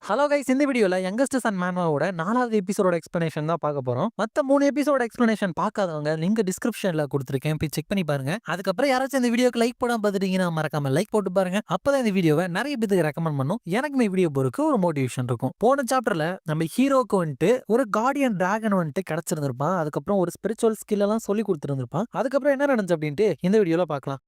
Hello guys, இந்த வீடியோல youngest Sun மேன்வாவோட 4வது எபிசோட எக்ஸ்பிளனேஷன் தான் பார்க்க போறோம். மத்த 3 எபிசோட எக்ஸ்பிளனேஷன் பார்க்காதவங்க லிங்க் டிஸ்கிரிப்ஷன்ல கொடுத்திருக்கேன், போய் செக் பண்ணி பாருங்க. அதுக்கப்புறம் யாராச்சும் இந்த வீடியோக்கு லைக் போடாம பார்த்துட்டீங்கன்னா மறக்காம லைக் போட்டு பாருங்க. அப்பதான் இந்த வீடியோவை நிறைய பேருக்கு ரெக்கமெண்ட் பண்ணும். எனக்குமே வீடியோ போறதுக்கு ஒரு மோட்டிவேஷன் இருக்கும். போன சாப்டர்ல நம்ம ஹீரோக்கு வந்துட்டு ஒரு கார்டியன் டிராகன் வந்துட்டு கிடைச்சிருந்திருப்பான். அதுக்கப்புறம் ஒரு ஸ்பிரிச்சுவல் ஸ்கில் எல்லாம் சொல்லி கொடுத்துருந்திருப்பான். அதுக்கப்புறம் என்ன நடந்துச்சு அப்படின்ட்டு இந்த வீடியோல பார்க்கலாம்.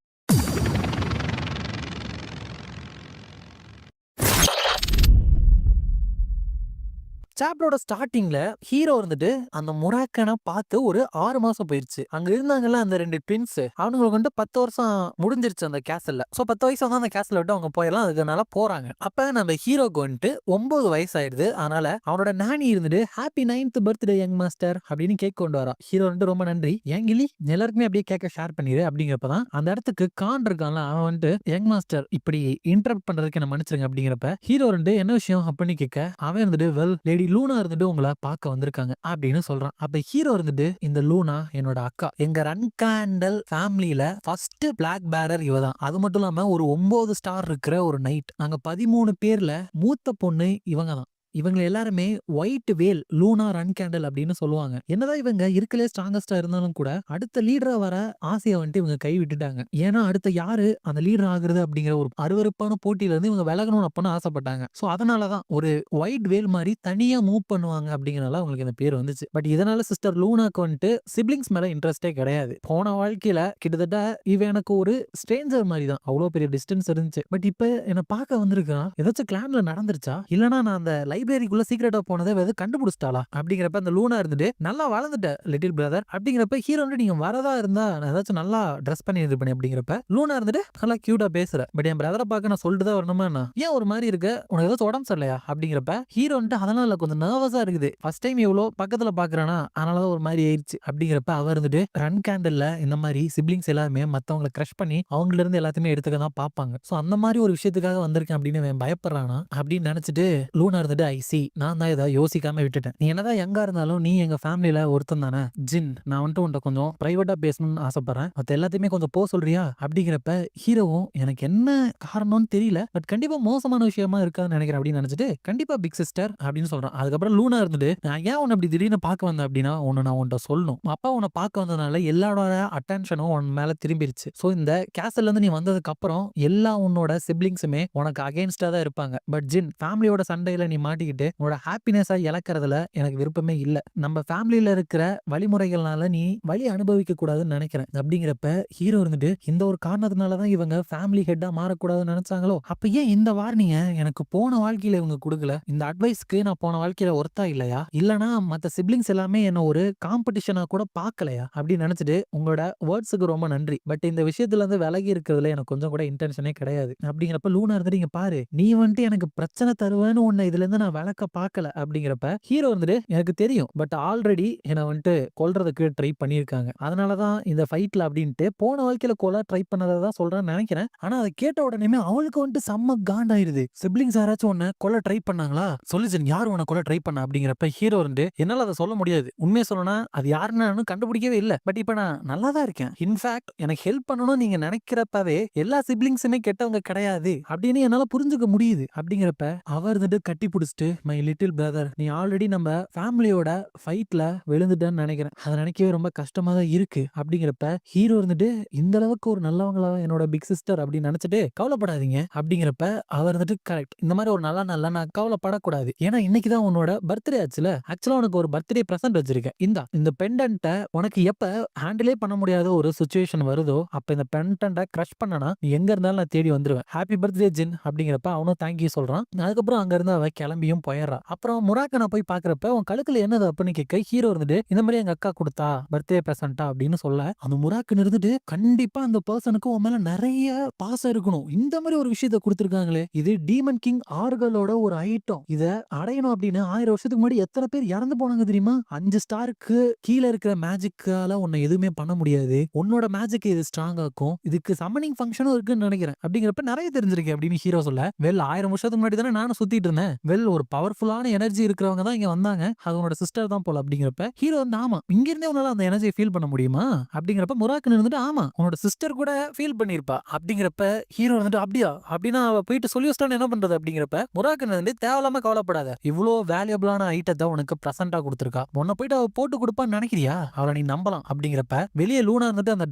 சாப்டரோட ஸ்டார்டிங்ல ஹீரோ இருந்துட்டு அந்த முராக்கனை பார்த்து ஒரு 6 மாசம் போயிருச்சு. அங்க இருந்தாங்கல்ல அந்த 2 ட்வின்ஸ், அவங்களுக்கு வந்து 10 வருஷம் முடிஞ்சிருச்சு அந்த கேசல்ல. சோ 10 வயசு வந்து அந்த கேசல விட்டு அவங்க போயிடலாம். அதனால போறாங்க. அப்ப நம்ம ஹீரோக்கு வந்துட்டு 9 வயசு ஆயிடுது. அதனால அவனோட நானி இருந்துட்டு happy 9th birthday young master அப்படின்னு கேக் கொண்டு வரா. ஹீரோ வந்து ரொம்ப நன்றி ஏன் கிளி, எல்லாருக்குமே அப்படியே கேக்க ஷேர் பண்ணிடு அப்படிங்கிறப்பதான் அந்த இடத்துக்கு கான் இருக்கான்ல, அவன் வந்துட்டு யங் மாஸ்டர் இப்படி இன்டரப்ட் பண்றதுக்கு என்ன மன்னிச்சிருங்க அப்படிங்கிறப்ப ஹீரோ வந்து என்ன விஷயம் அப்படின்னு கேட்க, அவன் இருந்துட்டு வெல் லேடி லூனா இருந்துட்டு உங்களை பார்க்க வந்திருக்காங்க அப்படின்னு சொல்றான். அப்ப ஹீரோ இருந்துட்டு இந்த லூனா என்னோட அக்கா, எங்க ரன்காண்டல் ஃபேமிலியில ஃபர்ஸ்ட் பிளாக் பேரர் இவதான். அது மட்டும் இல்லாம ஒரு 9 ஸ்டார் இருக்கிற ஒரு நைட். நாங்க 13 பேர்ல மூத்த பொண்ணு இவங்க தான். இவங்க எல்லாருமே ஒயிட் வேல் லூனா ரன் கேண்டல் அப்படின்னு சொல்லுவாங்க. என்னதான் இவங்க இருக்கலே ஸ்ட்ராங்கஸ்டா இருந்தாலும் கூட அடுத்த லீடரா வர ஆசையை வந்துட்டு இவங்க கை விட்டுட்டாங்க. ஏன்னா அடுத்த யாரு அந்த லீடர் ஆகுறது அப்படிங்கிற ஒரு அருவருப்பான போட்டியில இருந்து இவங்க விலகணும்னு அப்பன்னு ஆசைப்பட்டாங்க. சோ அதனாலதான் ஒரு ஒயிட் வேல் மாதிரி தனியா மூவ் பண்ணுவாங்க அப்படிங்கறனால அவங்களுக்கு இந்த பேர் வந்துச்சு. பட் இதனால சிஸ்டர் லூனாக்கு வந்துட்டு சிப்ளிங்ஸ் மேல இன்ட்ரெஸ்டே கிடையாது. போன வாழ்க்கையில கிட்டத்தட்ட இவ எனக்கு ஒரு ஸ்ட்ரேஞ்சர் மாதிரி தான், அவ்வளவு பெரிய டிஸ்டன்ஸ் இருந்துச்சு. பட் இப்ப என்ன பார்க்க வந்திருக்கான், ஏதாச்சும் கிளான்ல நடந்துருச்சா இல்லனா நான் அந்த லைப்ரரிக்குள்ள சீக்கிரட்டா போனதை கண்டுபிடிச்சிட்டாளா அப்படிங்கிறப்ப அந்த லூனா இருந்துட்டு நல்லா வளர்ந்துட்ட லிட்டில் பிரதர் அப்படிங்கிறப்ப ஹீரோ வந்து நீங்க வரதா இருந்தா நான் ஏதாச்சும் நல்லா ட்ரெஸ் பண்ணி இருப்பேன் அப்படிங்கிறப்ப லூனா இருந்துட்டு நல்லா கியூட்டா பேசுற. பட் என் பிரதரை பார்க்க நான் சொல்லிட்டு தான் வரணுமா, ஏன் ஒரு மாதிரி இருக்க, உனக்கு ஏதாச்சும் உடம்பு சரியில்லையா அப்படிங்கிறப்ப ஹீரோ வந்துட்டு அதனால கொஞ்சம் நர்வஸா இருக்குது. ஃபர்ஸ்ட் டைம் எவ்வளோ பக்கத்துல பாக்குறானா அதனாலதான் ஒரு மாதிரி ஆயிடுச்சு அப்படிங்கிறப்ப அவர் இருந்துட்டு ரன் கேண்டல்ல இந்த மாதிரி சிப்ளிங்ஸ் எல்லாருமே மத்தவங்களை கிரஷ் பண்ணி அவங்கள இருந்து எல்லாத்தையுமே எடுத்துக்க தான் பார்ப்பாங்க. சோ அந்த மாதிரி ஒரு விஷயத்துக்காக வந்திருக்கேன் அப்படின்னு பயப்படுறானா அப்படின்னு நினைச்சிட்டு லூனா இருந்துட்டு ஐசி நான் தான் ஏதாவது யோசிக்காம விட்டுட்டேன். நீ என்னதான் எங்க இருந்தாலும் நீ எங்க ஃபேமிலியில ஒருத்தன் தானே ஜின், நான் வந்துட்டு உன்ட்ட கொஞ்சம் பிரைவேட்டா பேசணும்னு ஆசைப்படுறேன், மத்த எல்லாத்தையுமே கொஞ்சம் சொல்றியா அப்படிங்கிறப்ப ஹீரோவும் எனக்கு என்ன காரணம்னு தெரியல, பட் கண்டிப்பா மோசமான விஷயமா இருக்காதுன்னு நினைக்கிறேன் அப்படின்னு நினைச்சிட்டு கண்டிப்பா பிக் சிஸ்டர் அப்படின்னு சொல்றான். அதுக்கப்புறம் லூனா இருந்துட்டு நான் ஏன் உன்னை அப்படி திடீர்னு பார்க்க வந்தேன் அப்படின்னா உன்னை நான் உன்ட்ட சொல்லணும். அப்பா உன்னை பார்க்க வந்ததுனால எல்லாரோட அட்டென்ஷனும் உன் மேல திரும்பிருச்சு. சோ இந்த கேசல்ல இருந்து நீ வந்ததுக்கு அப்புறம் எல்லா உன்னோட சிப்ளிங்ஸுமே உனக்கு அகைன்ஸ்டா தான் இருப்பாங்க. பட் ஜின் ஃபேமிலியோட சண்டையில நீ மாட்டிக்கிட்டு உன்னோட ஹாப்பினஸா இழக்கிறதுல எனக்கு விருப்பமே இல்ல. நம்ம ஃபேமிலியில இருக்கிற வழிமுறைகள்னால நீ வழி அனுபவிக்க கூடாதுன்னு நினைக்கிறேன் அப்படிங்கிறப்ப ஹீரோ இருந்துட்டு இந்த ஒரு காரணத்தினாலதான் இவங்க ஃபேமிலி ஹெட்டா மாறக்கூடாதுன்னு நினைச்சாங்களோ, அப்ப ஏன் இந்த வார்னிங்க எனக்கு போன வாழ்க்கையில இவங்க கொடுக்கல, இந்த அட்வைஸ்க்கு நான் போன வாழ்க்கையில ஒர்த்தா இல்லையா, இல்லனா மத்த சிப்ளிங்ஸ் எல்லாமே என்ன ஒரு காம்படிஷனா கூட பார்க்கலையா அப்படின்னு நினைச்சிட்டு உங்களோட வேர்ட்ஸுக்கு ரொம்ப நன்றி, பட் இந்த விஷயத்துல இருந்து விலகி இருக்கிறதுல எனக்கு கொஞ்சம் கூட இன்டென்ஷனே கிடையாது அப்படிங்கிறப்ப லூனா இருந்துட்டு இங்க பாரு நீ வந்துட்டு எனக்கு பிரச்சனை தருவேன்னு உன்னை இதுல இருந்து நான் விளக்க பார்க்கல அப்படிங்கிறப்ப ஹீரோ வந்துட்டு எனக்கு தெரியும், பட் ஆல்ரெடி என்ன வந்துட்டு கொல்றதுக்கு ட்ரை பண்ணியிருக்காங்க, அதனாலதான் இந்த ஃபைட்ல அப்படின்ட்டு போன வாழ்க்கையில கொலை ட்ரை பண்ணதான் சொல்றேன்னு நினைக்கிறேன். ஆனா அதை கேட்ட உடனே அவளுக்கு வந்துட்டு செம்ம காண்டாயிருது. சிப்ளிங்ஸ் யாராச்சும் உன்னை கொலை ட்ரை பண்ணாங்களா சொல்லுச்சு, யார் உன்னை கொலை ட்ரை பண்ண அப்படிங்கிறப்ப ஹீரோ வந்து என்னால அதை சொல்ல முடியாது, உண்மையை சொல்லணும்னா அது யாருன்னு நானும் கண்டுபிடிக்கவே இல்லை, பட் இப்ப நான் நல்லா தான் இருக்கேன், இன்ஃபேக்ட் எனக்கு ஹெல்ப் பண்ணணும் நீங்க நினைக்கிறப்பவே எல்லா சிப்ளிங்ஸுமே கெட்டவங்க கிடையாது அப்படின்னு என்னால புரிஞ்சுக்க முடியுது அப்படிங்கிறப்ப அவர் இருந்துட்டு கட்டி பிடிச்சிட்டு மை லிட்டில் பிரதர் நீ ஆல்ரெடி நம்ம ஃபேமிலியோட ஃபைட்ல விழுந்துட்டேன்னு நினைக்கிறேன், அதை நினைக்கவே ரொம்ப கஷ்டமா தான் இருக்கு அப்படிங்கிறப்ப ஹீரோ இருந்துட்டு இந்த அளவுக்கு ஒரு நல்லவங்களா என்னோட பிக் சிஸ்டர் அப்படின்னு நினைச்சிட்டு கவலைப்படாதீங்க அப்படிங்கிறப்ப அவர் இருந்துட்டு கரெக்ட், இந்த மாதிரி ஒரு நல்ல நான் கவலைப்படக்கூடாது, ஏன்னா இன்னைக்குதான் உன்னோட பர்த்டே ஆச்சுல, ஆக்சுவலா உனக்கு ஒரு பர்த்டே பிரசன்ட் வச்சிருக்கேன், இந்த பெண்டன்ட்டை உனக்கு எப்ப ஹேண்டிலே பண்ண முடியாத ஒரு சுச்சுவேஷன் வருதோ அப்ப இந்த பெண்டன்ட்டை கிரஷ் பண்ணனா நீ எங்க இருந்தாலும் நான் தேடி வந்துருவேன், ஹாப்பி பர்த்டே ஜின் அப்படிங்கிறப்ப அவனும் தேங்க்யூ சொல்றான். அதுக்கப்புறம் அங்க இருந்து அவ கிளம்பியும் போயிடுறா. அப்புறம் முராக்கனை போய் பாக்குறப்ப உன் கழுத்துல என்னது அப்படின்னு கேட்க ஹீரோ இருந்துட்டு இந்த மாதிரி எங்க அக்கா கொடுத்தா பர்த்டே பிரசன்டா அப்படின்னு சொல்ல அந்த முராக்கன் இருந்துட்டு கண்டிப்பா அந்த பர்சனுக்கு உன் மேல நிறைய பாசம் இருக்கணும், இந்த மாதிரி ஒரு விஷயத்த கொடுத்திருக்காங்களே, இது டீமன் கிங் ஆறுகளோட ஒரு ஐட்டம், இத அடையணும் அப்படின்னு 1000 வருஷத்துக்கு முன்னாடி எத்தனை பேர் இறந்து போனாங்க தெரியுமா, 5 ஸ்டாருக்கு கீழே இருக்கிற மேஜிக்கால உன்னை எதுவுமே பண்ண முடியாது, உன்னோட மேஜிக் இது ஸ்ட்ராங் ஆக்கும், இதுக்கு சம்மனிங் ஃபங்க்ஷனும் இருக்குன்னு நினைக்கிறேன் அப்படிங்கிறப்ப நிறைய தெரிஞ்சிருக்கேன் அப்படின்னு ஹீரோ சொல்ல, வெல் 1000 வருஷத்துக்கு முன்னாடி தானே நானும் சுத்திட்டு இருந்தேன், வெல் ஒரு பவர்ஃபுல்லான எனர்ஜி இருக்கிறவங்க தான் இங்க வந்தாங்க. அது உன்னோட சிஸ்டர் தான் போல அப்படிங்கிறப்ப, ஹீரோ வந்து ஆமா. இங்க இருந்தே உன்னால அந்த எனர்ஜிய ஃபீல் பண்ண முடியுமா? அப்படிங்கிறப்ப முராக்கன் இருந்துட்டு ஆமா. உன்னோட சிஸ்டர் கூட ஃபீல் பண்ணியிருப்பா. அப்படிங்கிறப்ப ஹீரோ வந்துட்டு அப்படியா? அப்படின்னா அவ போயிட்டு சொல்லி வச்சிட்டான்னு என்ன பண்றது? அப்படிங்கிறப்ப முராக்கன் வந்து தேவையில்லாம கவலைப்படாத. இவ்ளோ வேல்யூபிளான ஐட்டத்த உனக்கு பிரசன்ட்டா குடுத்துருக்கா. உன்ன போயிட்டு அவ போட்டு குடுப்பான்னு நினைக்கிறியா? அவள நீ நம்பலாம். அப்படிங்கிறப்ப வெளிய லூனா இருந்துட்டு அந்த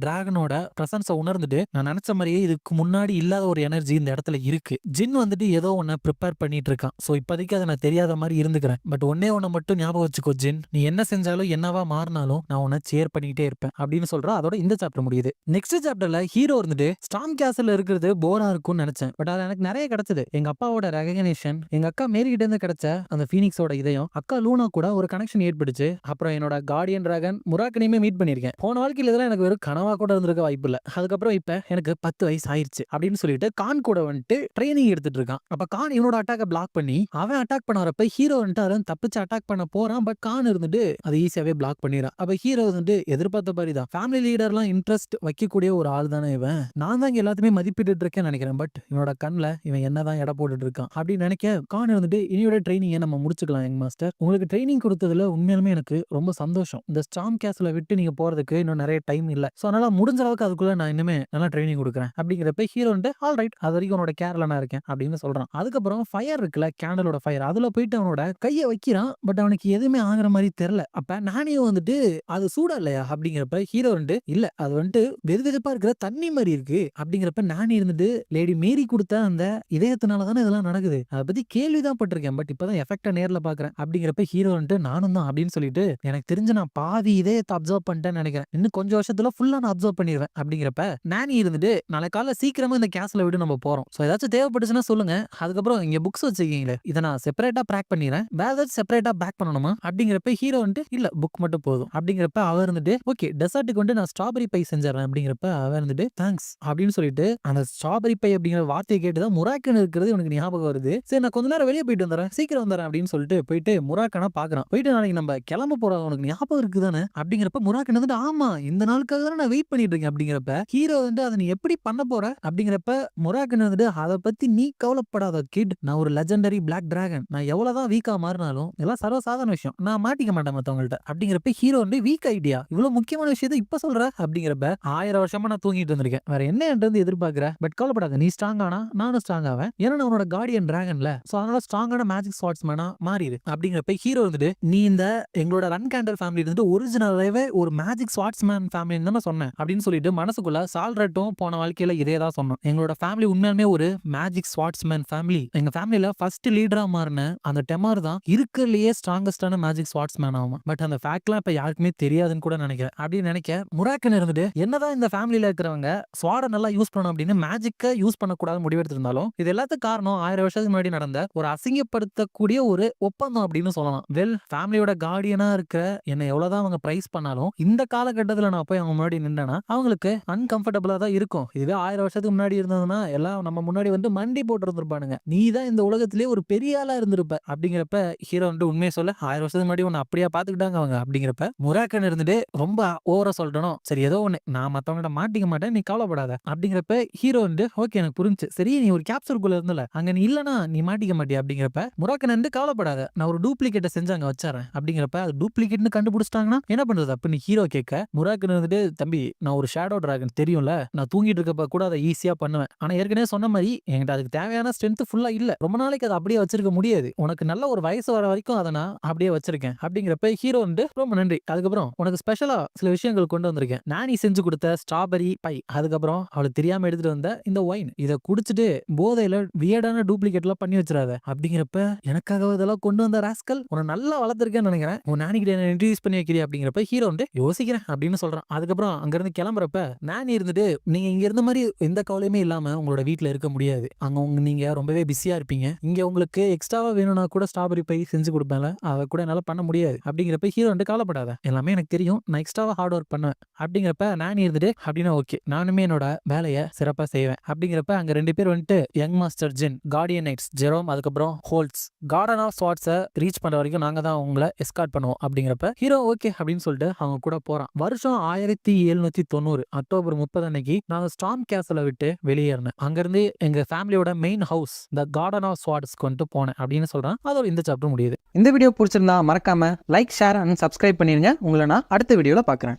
டிராகனோட பிரசன்ஸ உணர்ந்துட்டு நான் நினைச்ச மாதிரியே இதுக்கு முன்னாடி இல்லாத ஒரு எனர்ஜி இந்த இடத்துல இருக்கு. ஜின் வந்துட்டு ஏதோ ஒன்ன ப்ரிப்பேர் பண்ணிட்டு இருக்கான். சோ இப்போதைக்கு அதை நான் தெரியாத மாதிரி இருந்துக்கிறேன். பட் ஒன்னே ஒன்ன மட்டும் ஞாபகம் வச்சுக்கோ ஜின். நீ என்ன செஞ்சாலும் என்னவா மாறினாலும் நான் உன்னை சேர் பண்ணிக்கிட்டே இருப்பேன் அப்படின்னு சொல்றா. அதோட இந்த சாப்டர் முடியுது. நெக்ஸ்ட் சாப்டர்ல ஹீரோ இருந்துட்டு ஸ்டார்ம் கேஸ்ல இருக்கிறது போரா இருக்கும்னு நினைச்சேன். பட் அது எனக்கு நிறைய கிடைச்சது. எங்க அப்பாவோட ரெகக்னிஷன், எங்க அக்கா மேரி கிட்ட இருந்து கிடைச்ச அந்த ஃபீனிக்ஸோட இதயம், அக்கா லூனா கூட ஒரு கனெக்ஷன் ஏற்பட்டுச்சு. அப்புறம் என்னோட கார்டியன் டிராகன் முராக்கனையுமே மீட் பண்ணிருக்கேன். போன வாழ்க்கையில இதெல்லாம் எனக்கு வெறும் கனவா கூட இருந்திருக்க வாய்ப்பு இல்ல. அதுக்கப்புறம் இப்ப எனக்கு 10 வயசு ஆயிருச்சு அப்படின்னு சொல்லிட்டு கான் கூட வந்துட்டு ட்ரைனிங் எடுத்துட்டு இருக்கான். அப்ப கான் இவனோட அட்டாக்க பிளாக் பண்ணி அவன் அட்டாக் பண்ண வரப்ப ஹீரோ வந்துட்டு அதை தப்பிச்சு அட்டாக் பண்ண போறான். பட் கான் இருந்துட்டு அதை ஈஸியாவே பிளாக் பண்ணிடுறான். அப்ப ஹீரோ வந்துட்டு எதிர்பார்த்த மாதிரி தான் ஃபேமிலி லீடர்லாம் இன்ட்ரெஸ்ட் வைக்கக்கூடிய ஒரு ஆள் தானே இவன். நான் தான் இங்க எல்லாத்தையுமே மதிப்பிட்டு இருக்கேன்னு நினைக்கிறேன். பட் இவனோட கண்ணில் இவன் என்னதான் எடை போட்டுட்டு இருக்கான் அப்படின்னு நினைக்க கான் இருந்துட்டு இனியோட ட்ரைனிங்கை நம்ம முடிச்சுக்கலாம் யங் மாஸ்டர். உங்களுக்கு ட்ரைனிங் கொடுத்ததுல உண்மையாலுமே எனக்கு ரொம்ப சந்தோஷம். இந்த ஸ்டார்ம் கேஸ்ல விட்டு நீங்க போறதுக்கு இன்னும் நிறைய டைம் இல்ல. சோ அதனால முடிஞ்ச அளவுக்கு அதுக்குள்ள நான் இனிமே நல்லா ட்ரைனிங் கொடுக்குறேன் அப்படிங்கிறப்ப ஹீரோ வந்து ஆல் ரைட், அது வரைக்கும் உன்னோட கேர்ல நான் இருக்கேன் அப்படின்னு சொல்றான். அதுக்கப்புறம் ஃபயர் இருக்குல்ல, கேண்டலோட ஃபயர், அதுல போயிட்டு அவனோட கையை வைக்கிறான். பட் அவனுக்கு எதுவுமே ஆகுற மாதிரி தெரியல. அப்ப நானே வந்துட்டு அது சூடா இல்லையா அப்படிங்கிறப்ப ஹீரோ வந்துட்டு இல்ல அது வந்துட்டு வெதுவெதுப்பா இருக்கிற தண்ணி மாதிரி இருக்கு அப்படிங்கிறப்ப நானே இருந்துட்டு லேடி மேரி கொடுத்த அந்த இதயத்தினாலதானே இதெல்லாம் நடக்குது, அதை பத்தி கேள்விதான் பட்டிருக்கேன். பட் இப்பதான் எஃபெக்டா நேர்ல பாக்குறேன் அப்படிங்கிறப்ப ஹீரோ வந்துட்டு நானும் தான் அப்படின்னு சொல்லிட்டு எனக்கு தெரிஞ்ச நான் பாதி இதயத்தை அப்சர்வ் பண்ணிட்டேன்னு நினைக்கிறேன். இன்னும் கொஞ்சம் வருஷத்துல ஃபுல்லா நான் அப்சர்வ் பண்ணிடுவேன் அப்படிங்கிறப்ப நானி இருந்துட்டு நாளை காலைல சீக்கிரமா இந்த கேஸ்ல விட்டு நம்ம போறோம். சோ ஏதாச்சும் தேவைப்பட்டுச்சுன்னா சொல்லுங்க. அதுக்கப்புறம் இங்க புக்ஸ் வச்சிருக்கீங்களே இதை நான் செப்பரேட்டா பேக் பண்ணிடுறேன். வேற ஏதாச்சும் செப்பரேட்டா பேக் பண்ணணுமா அப்படிங்கிறப்ப ஹீரோ வந்துட்டு இல்ல புக் மட்டும் போதும் அப்படிங்கிறப்ப அவர் இருந்துட்டு ஓகே டெசர்ட்டுக்கு வந்து நான் ஸ்ட்ராபெரி பை செஞ்சிடறேன் அப்படிங்கிறப்ப அவர் இருந்துட்டு தேங்க்ஸ் அப்படின்னு சொல்லிட்டு அந்த ஸ்ட்ராபெரி பை அப்படிங்கிற வார்த்தையை கேட்டுதான் முராக்கன் இருக்கிறது எனக்கு ஞாபகம் வருது. சரி நான் கொஞ்ச நேரம் வெளியே போயிட்டு வந்துறேன், சீக்கிரம் வந்துறேன் அப்படின்னு சொல்லிட்டு போயிட்டு முராக்கனை பாக்குறான். போயிட்டு நாளைக்கு நம்ம கிளம்ப போறோம் உனக்கு ஞாபகம் இருக்குதானே அப்படிங்கிறப்ப முராக்கன் வந்துட்டு ஆமா இந்த நாளுக்காக தான் நான் வெயிட் பண்ணிட்டு இருக்கேன் அப்படிங்கிறப்ப ஹீரோ வந்து அதை நீ எப்படி பண்ண போற அப்படிங்கிறப்ப முராக்கன் வந்துட்டு அதை பத்தி நீ கவலைப்படாத கிட், நான் ஒரு லெஜெண்டரி பிளாக் டிராகன், நான் எவ்வளவுதான் வீக்கா மாறினாலும் எல்லாம் சர்வசாதாரண விஷயம், நான் மாட்டிக்க மாட்டேன் மத்தவங்கள்ட்ட அப்படிங்கிறப்ப ஹீரோ வந்து வீக் ஐடியா இவ்வளவு முக்கியமான விஷயத்தை இப்ப சொல்ற அப்படிங்கிறப்ப 1000 வருஷமா நான் தூங்கிட்டு இருந்திருக்கேன், வேற என்ன என்கிட்ட எதிர்பார்க்கிற, பட் கவலைப்படாத நீ ஸ்ட்ராங் ஆனா நானும் ஸ்ட்ராங் ஆவேன், ஏன்னா நான் உன்னோட கார்டியன் டிராகன்ல, சோ அதனால ஸ்ட்ராங்கான மேஜிக் ஸ்வாட்ஸ்மேனா மாறிடு அப்படிங்கிறப்ப ஹீரோ வந்துட்டு நீ இந்த எங்களோட ரன் கேண்டல் ஃபேமிலி இருந்துட்டு ஒரிஜினலாவே ஒரு மேஜிக் ஸ்வாட்ஸ்மேன் ஃபேமிலின்னு தான் சொன்னேன் அப்படின்னு சொல்லிட்டு மனசுக்குள்ள சால்ரட்டும் போன வாழ்க்கையில இதே தான் சொன்னோம். எங்களோட ஃபேமிலி உண்மையாலுமே ஒரு மேஜிக் ஸ்வாட்ஸ்மேன் ஃபேமிலி, எங்க ஃபேமிலில ஃபர்ஸ்ட் லீடரா மாறின அந்த டெமார் தான் இருக்கிறதுலயே ஸ்ட்ராங்கஸ்டான மேஜிக் ஸ்வாட்ஸ்மேன் ஆகும். பட் அந்த ஃபேக்ட்லாம் இப்ப யாருக்குமே தெரியாதுன்னு கூட நினைக்கிறேன் அப்படின்னு நினைக்க முராக்கன் இருந்துட்டு என்னதான் இந்த ஃபேமிலில இருக்கிறவங்க ஸ்வாட நல்லா யூஸ் பண்ணணும் அப்படின்னு மேஜிக்க யூஸ் பண்ணக்கூடாது முடிவெடுத்திருந்தாலும் இது எல்லாத்துக்கும் காரணம் 1000 வருஷத்துக்கு முன்னாடி நடந்த ஒரு அசிங்கப்படுத்தக்கூடிய ஒரு ஒப்பந்தம் அப்படின்னு சொல்லலாம். வெல் ஃபேமிலியோட கார்டியனா இருக்க என்ன எவ்வளவுதான் அவங்க பிரைஸ் பண்ணாலும் இந்த காலகட்டத்தில் நான் போய் அவங்க முன்னாடி நின்றேன்னா அவங்களுக்கு அன்கம்ஃபர்டபுளா தான் இருக்கும். இதுவே 1000 வருஷத்துக்கு முன்னாடி இருந்ததுன்னா எல்லாம் நம்ம முன்னாடி வந்து மண்டி போட்டு இருந்திருப்பானுங்க, நீ தான் இந்த உலகத்திலேயே ஒரு பெரிய ஆளா இருந்திருப்ப அப்படிங்கிறப்ப ஹீரோ வந்து உண்மையை சொல்ல 1000 வருஷத்துக்கு முன்னாடி உன்னை அப்படியா பாத்துக்கிட்டாங்க அவங்க அப்படிங்கிறப்ப முராக்கன் இருந்துட்டு ரொம்ப ஓவரா சொல்லிட்டணும், சரி ஏதோ ஒண்ணு நான் மத்தவங்கிட்ட மாட்டிக்க மாட்டேன் நீ கவலைப்படாத அப்படிங்கிறப்ப ஹீரோ வந்து ஓகே எனக்கு புரிஞ்சு, சரி நீ ஒரு கேப்சூல்குள்ள இருந்தல அங்க நீ இல்லனா நீ மாட்டிக்க மாட்டியா அப்படிங்கிறப்ப முராக்கன் வந்து கவலைப்படாத நான் ஒரு டூப்ளிகேட்டை செஞ்சு அங்க வச்சறேன் அப்படிங்கிறப்ப அது டூப்ளிகேட்னு கண்டுபிடிச்சிட்டாங்கன்னா என்ன பண்றது அப்ப நீ ஹீரோ கேட்க முராக்கன் வந்துட்டு தம்பி நான் ஒரு ஷேடோ டிராகன் தெரியும்ல, நான் தூங்கிட்டு இருக்கப்ப கூட அதை ஈஸியா பண்ணுவேன், ஆனா ஏற்கனவே சொன்ன மாதிரி என்கிட்ட அதுக்கு தேவையான ஸ்ட்ரென்த் ஃபுல்லா இல்ல, ரொம்ப நாளைக்கு அதை அப்படியே வச்சிருக்க முடியாது, உனக்கு நல்ல ஒரு வயசு வர வரைக்கும் அதை நான் அப்படியே வச்சிருக்கேன் அப்படிங்கிறப்ப ஹீரோ வந்து ரொம்ப நன்றி, அதுக்கப்புறம் உனக்கு ஸ்பெஷலா சில விஷயங்கள் கொண்டு வந்திருக்கேன், நானி செஞ்சு கொடுத்த ஸ்ட்ராபெரி பை, அதுக்கப்புறம் அவளுக்கு தெரியாம எடுத்துட்டு வந்த இந்த ஒயின், இதை குடிச்சிட்டு போதையில வியர்டான டூப்ளிகேட் எல்லாம் பண்ணி வச்சிடாத அப்படிங்கிறப்ப எனக்காக இதெல்லாம் கொண்டு வந்த ராஸ்கல் உன்னை நல்லா வளர்த்திருக்கேன்னு நினைக்கிறேன், உன் நானி கிட்ட இன்ட்ரடியூஸ் பண்ணி வைக்கிறியா அப்படிங்கிறப்ப ஹீரோ வந்து யோசிக்கிறேன் அப்படின்னு சொல்றான். அதுக்கப்புறம் அங்க இருந்து கிளம்புறப்ப நானி இருந்துட்டு நீங்க இங்க இருந்த மாதிரி எந்த கவலையுமே இல்லாம உங்களோட வீட்டுல இருக்க முடியாது, அங்க நீங்க ரொம்பவே பிஸியா இருப்பீங்க, இங்க உங்களுக்கு எக்ஸ்ட்ராவா வேணும்னா கூட ஸ்ட்ராபெரி பை செஞ்சு கொடுப்பேன்ல அதை கூட என்னால பண்ண முடியாது அப்படிங்கிறப்ப ஹீரோ வந்து கவலைப்படாத எல்லாமே எனக்கு தெரியும், நான் எக்ஸ்ட்ராவா ஹார்ட் ஒர்க் பண்ணுவேன் அப்படிங்கிறப்ப நானி இருந்துட்டு அப்படின்னா ஓகே நானுமே என்னோட வேலையை சிறப்பா செய்வேன் அப்படிங்கிறப்ப அங்க 2 பேர் வந்துட்டு யங் மாஸ்டர் ஜின், கார்டியன் நைட்ஸ் ஜெரோம், அதுக்கப்புறம் ஹோல்ட்ஸ், கார்டன் ஆஃப் ஸ்வாட்ஸை ரீச் பண்ற வரைக்கும் நாங்க தான் உங்களை எஸ்கார்ட் பண்ணுவோம் அப்படிங்கிறப்ப ஹீரோ ஓகே அப்படின்னு சொல்லிட்டு அவங்க கூட போறான். வருஷம் 1790 அக்டோபர் 30 அன்னைக்கு நான் ஸ்டார்ம் கேஸ்ல விட்டு வெளியேறினேன். அங்கிருந்து எங்க ஃபேமிலியோட main house the garden of ஸ்வாட்ஸ்க்கு வந்துட்டு போனேன். அப்படின்னு சொல்றான். அதோட இந்த சாப்டர் முடியுது. இந்த வீடியோ பிடிச்சிருந்தா மறக்காம லைக், ஷேர் அண்ட் சப்ஸ்கிரைப் பண்ணிருங்க. உங்களை நான் அடுத்த வீடியோல பார்க்குறேன்.